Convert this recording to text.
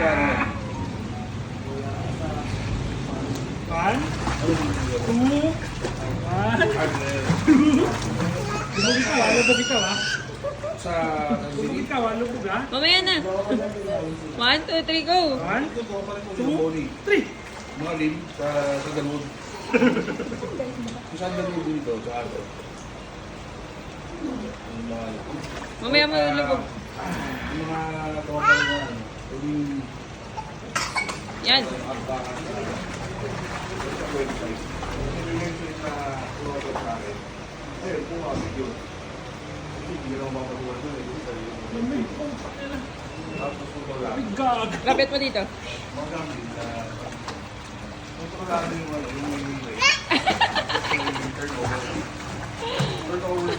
One, two, one, lubog ikaw ha. Sa Lubog ikaw ha, lubog ha. Mamaya na. 1, 2, 3, go. One, two, three. mga lim sa Dalwood. Kung saan Dalwood dito, sa ato. Mamaya mo lubog. Yung mga tropa na yan. Yan. Akbakan sa website. Yung website na tropa sa akin. Eh, kung mga video. Hindi na ako mapatuwa doon. Tapos ito lang. Gag. Lapit mo dito. Magamit na kontrolado yung ano, yung email. Turnover. Turnover.